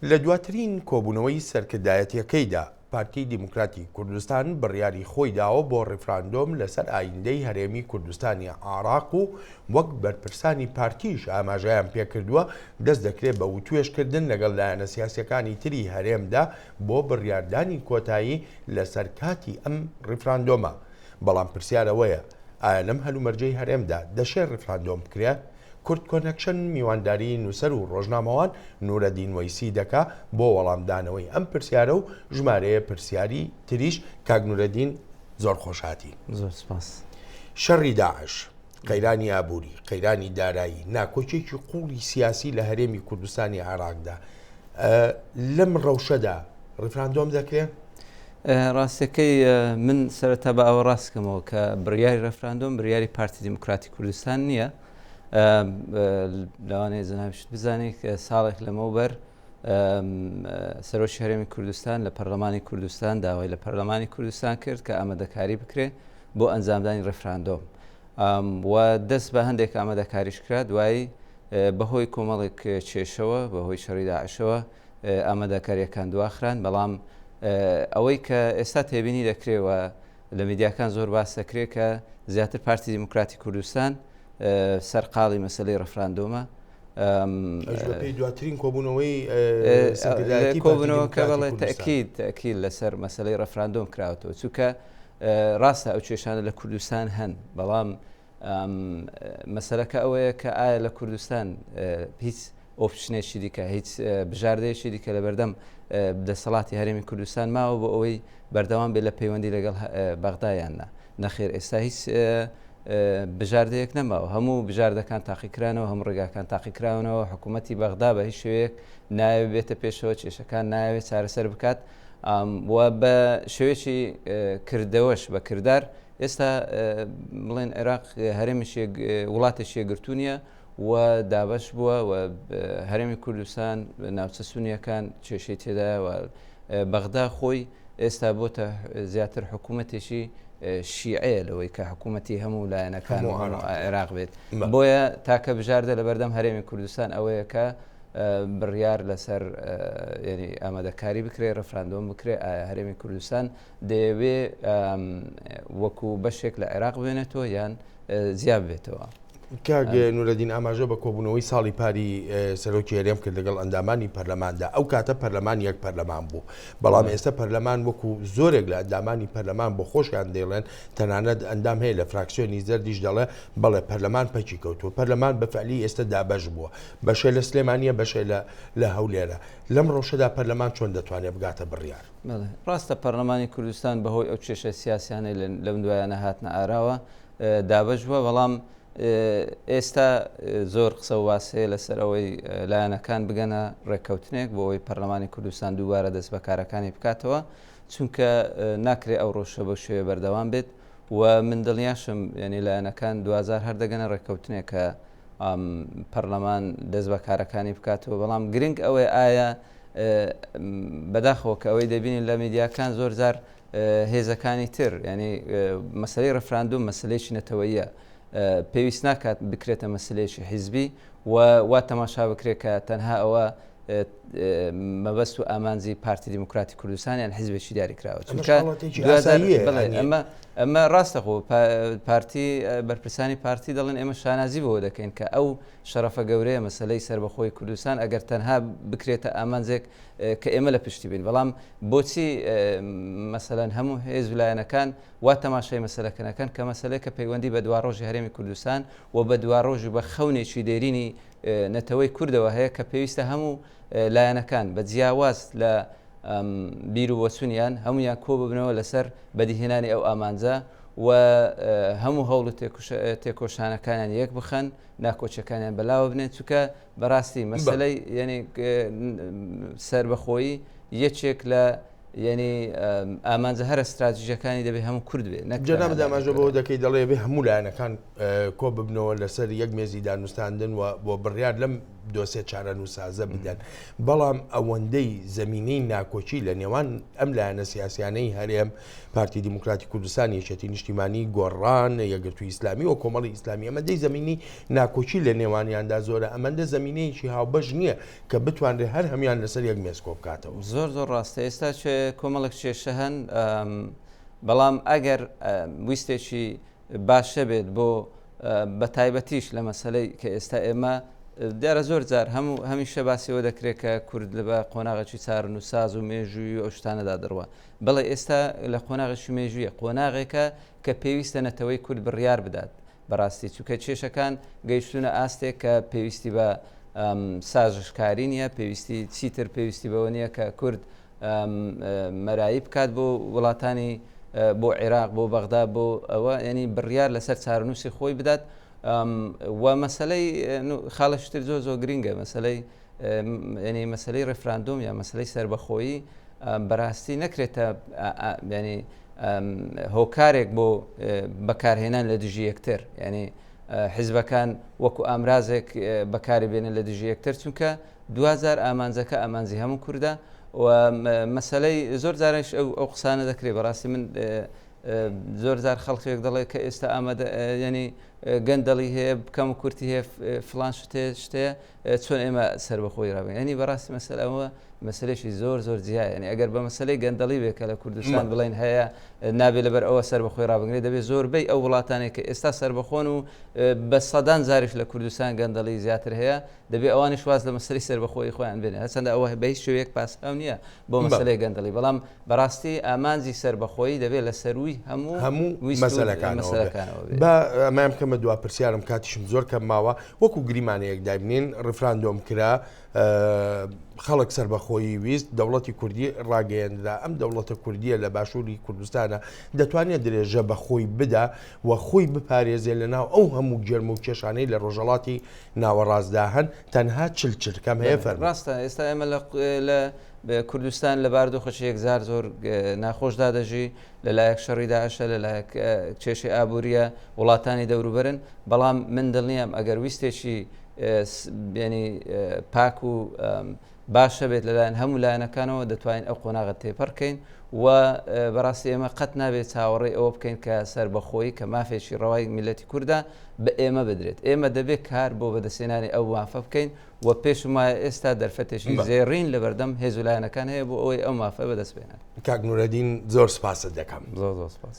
لە دواترین کۆبوونەوەی سەرکردایەتیەکەیدا پارتی دیموکراتی کوردستان بڕیاری خۆی داوە بۆ ڕێفراندۆم لەسەر ئایندەی هەرێمی کوردستانی عێراق و وەک بەرپرسانی پارتیش ئاماژەیان پێکردووە دەست دەکرێت بە وتوێشکردن لەگەڵ لایەنە سیاسیەکانی تری هەرێمدا بۆ بڕیاردانی کۆتایی لەسەر کاتی ئەم ڕێفراندۆمە. بەڵام پرسیارەوەیە ئایا لەم هەلومەرجەی هەرێمدا دەشێت ڕێفراندۆم بکرێت؟ کورد کۆنەکشن میوانداری نووسەر و ڕۆژنامەوان نورەدین وەیسی دەکا بۆ وەڵامدانەوەی ئەم پرسیارە و ژمارەیە پرسیاری تریش کاک نورەدین زۆر خۆشهاتی. زۆر سپاس. شەڕی داعش، قەیرانی ئابووری، قەیرانی دارایی، ناکۆچێکی قوڵی سیاسی لە هەرێمی کوردستانی عێراقدا لەم ڕەوشەدا ڕێفراندۆم دەکرێت؟ ڕاستەکەی من سەرەتا بە ئەوە ڕاستکەمەوە کە بڕیاری ڕێفراندۆم بڕیاری پارتی دیموکراتی کوردستان نییە. لەوانەیە جەنابیشت بزانێت کە ساڵێک لەمەوبەر سەرۆکی هەرێمی کوردستان لە پەرلەمانی کوردستان داوای لە پەرلەمانی کوردستان کرد کە ئامادەکاری بکرێت بۆ ئەنجامدانی ڕێفراندۆم و دەست بە هەندێک ئامادەکاریش کرا دوایی بەهۆی کۆمەڵێک کێشەوە بەهۆی شەڕی داعشەوە ئامادەکاریەکان دواخران. بەڵام ئەوەی کە ئێستا تێبینی دەکرێتەوە لە میدیاکان زۆر باس دەکرێت کە زیاتر پارتی دیموکراتی کوردستان سەرقاڵی مەسلەی ڕەفراندۆمە دواترین کۆبوونەوەی کۆبوونەوە کە بەڵێ تەکیل لەسەر مەسلەی ڕەفراندۆم کراوەتەوە چونکە ڕاستە ئەو کێشانە لە کوردستان هەن بەڵام مەسەلەکە ئەوەیە کە ئایا لە کوردستان هیچ ئۆپشنێکی دیکە هیچ بژاردەیەکی دیکە لە بەردەم دەسەڵاتی هەرێمی کوردستان ماوە بۆ ئەوەی بەردەوام بێت لە پەیوەندی لەگەڵ بەغدایاننا نەخێر ئێستا هیچ بژاردەیەک نەماوە هەموو بژاردەکان تاقیکرانەوە هەموو ڕێگاکان تاقیکراونەوە حکوومەتی بەغدا بە هیچ شوەیەک ناوێت بێتە پێشەوە کێشەکان ناوێت چارەسەر بکات و بە شێوەیەکی کردەوەش بە کردار ئێستا بڵێن عێراق هەرێمیشی وڵاتێکی یەکگرتوو نیە و دابەش بووە و هەرێمی کوردستان ناوچە سونیەکان کێشەی تێدایە و بەغدا خۆی ئێستا بۆتە زیاتر حکوومەتێکی شیعەیە لەوەی کە حکوومەتی هەموو لایەنەکان عێراق بێت بۆیە تاکە بژاردە لە بەردەم هەرێمی کوردستان ئەوەیە کە بڕیار لەسەر ینی ئامادەکاری بکرێت ڕەفراندۆم بکرێت هەرێمی کوردستان دەیەوێ وەکو بەشێک لە عێراق بێنێتەوە یان زیاب بێتەوە. کاک نورەدین ئاماژە بە کۆبوونەوەی ساڵی پاری سەرۆکی هەرێم کرد لەگەڵ ئەندامانی پەرلەماندا ئەو کاتە پەرلەمان یەک پەرلەمان بوو بەڵام ئێستا پەرلەمان وەکو زۆرێک لە ئەندامانی پەرلەمان بۆ خۆشیان دێڵێن تەنانەت ئەندام هەیە لە فراکسیۆنی زەردیش دەڵێ بەڵێ پەرلەمان پەکی کەوتووە پەرلەمان بەفعلی ئێستا دابەش بووە بەشێ لە سلێمانیە بەشێ لە هەولێرە لەم ڕۆژەدا پەرلەمان چۆن دەتوانێت بگاتە بڕیار؟ ڕاستە پەرلەمانی کوردستان بەهۆی ئەو کێشە سیاسیانەی لەم دوایانە هاتنە ئاراوە دابەش بووە بەڵام ئێستا زۆر قسە و واسەیە لەسەر ئەوەی لایەنەکان بگەنە ڕێککەوتنێک بۆ ئەوەی پەرلەمانی کوردستان دووبارە دەست بەکارەکانی بکاتەوە چونکە ناکرێت ئەو ڕۆژە بە شوێ بەردەوام بێت و من دڵنیاشم ینی لایەنەکان 2000 هەردەگەنە ڕێککەوتنێک کە پەرلەمان دەست بەکارەکانی بکاتەوە بەڵام گرنگ ئەوەی ئایا بەداخەوە کە ئەوەی دەبینین لە میدیاکان زۆر جار هێزەکانی تر ینی مەسلەی ڕەفراندۆم مەسلەیەکی نەتەوەییە پێویست ناکات بکرێتە مەسلەیەکی حیزبی و تەماشا بکرێت کە تەنها ئەوە مەبەست و ئامانجی پارتی دیموکراتی کوردستانیان حیزبێکی دیاری کراوە ئەمە ڕاستەخۆ پارتی بەرپرسانی پارتی دەڵێن ئێمە شانازی بەوە دەکەین کە ئەو شەرەفە گەورەیە مەسلەی سربەخۆی کوردستان ئەگەر تەنها بکرێتە ئامانجێک کە ئێمە لە پشتی بین بەڵام بۆچی مەسەلەن هەموو حێز لایەنەکان وا تەماشای مەسەلەکەنەکەن کە مەسەلەیە پەیوەندی بە دواڕۆژی هەرێمی کوردستان و بە دواڕۆژی بە خەونێکی دێرینی نەتەوەی کوردەوە هەیە کە پێویستە هەموو لایەنەکان بە جیاواز لە بیر و وەچونیان هەمویان کۆ ببنەوە لەسەر بەدیهێنانی ئەو ئامانجە و هەموو هەوڵ تێکۆشانەکانیان یەک بخەن ناکۆچەکانیان بەلاوە بنێت چونکە بەڕاستی مەسەلەی ینی سربەخۆیی یەکێک لە ینی ئامانجە هەر استراتیژیەکانی دەبێت هەموو کورد بێت جەناب داماژە بەوە دەکەی دەڵێ بێ هەموو لایەنەکان کۆ ببنەوە لەسەر یەک مێزی دانوستاندن و بۆ بڕیار لەم دۆسێ چارە نووسازە بدەن بەڵام ئەوەندەی زمینەی ناکۆچی لە نێوان ئەم لایەنە سیاسیانەی هەرێم پارتی دیموکراتی کوردستان یەکێتی نیشتیمانی گۆڕان یەکگرتووی ئیسلامی و کۆمەڵی ئیسلامی ئەمەدەی زمینی ناکۆچی لە نێوانیاندا زۆرە ئەمەندە زمینەیەکی هاوبەش نییە کە بتوانرێت هەر هەمیان لەسەر یەک مێزکۆ بکاتەوە زۆر ڕاستە ئێستا کۆمەڵک کێشە هەن بەڵام ئەگەر ویستێکی باشە بێت بۆ بە تایبەتیش لە مەسلەی کە ئێستا ئێمە دیارە زۆر جار هەمیشە باسیەوە دەکرێت کە کورد بە قۆناغێکی چارن و ساز و مێژووی ئەو شتانەدا دەڕوە بەڵێ ئێستا لە قۆناغێکی مێژویە قۆناغێکە کە پێویستە نەتەوەی کورد بڕیار بدات بەڕاستی چونکە کێشەکان گەیشتونە ئاستێک کە پێویستی بە سازشکاری نیە پێویستی چیتر پێویستی بەوە نییە کە کورد مەرایی بکات بۆ وڵاتانی بۆ عێراق بۆ بەغدا بۆ ئەوە ینی بڕیار لەسەر چارەنووسی خۆی بدات و مەسلەی خاڵشتر زۆر گرینگە ینی مەسلەی ڕێفراندۆم یا مەسلەی سربەخۆیی بەڕاستی نەکرێتە ینی هۆکارێک بۆ بەکارهێنان لە دژی یەکتر ینی حیزبەکان وەکو ئامرازێک بەکاری بێنن لە دژی یەکتر چونکە 2000 ئامانجەکە ئامانزی هەموو کووردە و مەسلەی زۆر جارش ئەو قسانە دەکرێت بەڕاستی من زۆر جار خەڵکێک دەڵێ کە ئێستا ئامادە ینی گەندەڵی هەیە بکەم و کورتی هەیە فلان شتەیە چۆن ئێمە سربەخۆی ڕابین ینی بەڕاستی مەسەلەوە مەسلەیەکی زۆر جیایە ینی ئەگەر بە مەسلەی گەندەڵی بێت کە لە کوردستان بڵێن هەیە نابێت لەبەر ئەوە سربەخۆی ڕابگرێت دەبێت زۆربەی ئەو وڵاتانێک کە ئێستا سربەخۆن و بە سەدان زاریش لە کوردستان گەندەڵی زیاتر هەیە دەبێت ئەوانی شواز لە مەسلەی سربەخۆی خۆیان بێنێت هەچەندە ئەوە بە هیچ شوەیەک پاسخاو نییە بۆ مەسلەی گەندەڵی بەڵام بەڕاستی ئامانجی سربەخۆیی دەبێت لە سەروی هەموو مەسەلەکانەوە بە ئەمام کەمە دوا پرسیارم کاتیشم زۆر کەم ماوە وەکو گریمانەیەک دابنین ڕفراندۆم کرا خەڵک سربەخۆیی ویست دەوڵەتی کوردی ڕاگەیەندا ئەم دەوڵەتە کوردیە لە باشووری کوردستانە دەتوانێت درێژە بە خۆی بدا و خۆی بپارێزێ لە ناو ئەو هەموو گەرم و کێشانەی لە ڕۆژەڵاتی ناوەڕاستدا هەن تەنها چلکەم هەیە فەرمی ڕاستە ئێستا ئێمە لە کوردستان لە باردۆخەش یەکجار زۆر ناخۆشدا دەژی لەلایەک شەڕی داعشە لەلایەک کێشی ئابووریە وڵاتانی دەوروبەرن بەڵام من دڵنیام ئەگەر ویستێکی ینی پاک و باشە بێت لەلایەن هەموو لایەنەکانەوە دەتوانین ئەو قۆناغت تێپەڕکەین و بەڕاستی ئێمە قەت نابێت چاوەڕێی ئەوە بکەین کە سربەخۆیی کە مافێکی ڕەوای میلەتی کووردا بە ئێمە بدرێت ئێمە دەبێت کار بۆ بەدەستێنانی ئەو مافە بکەین و پێشم وایە ئێستا دەرفەتێکی زێڕین لە بەردەم هێز و لایەنەکان هەیە بۆ ئەوەی ئەو مافە بەدەست بێنن کاک نورەدین زۆر سپاست دەکەم زۆر سپاس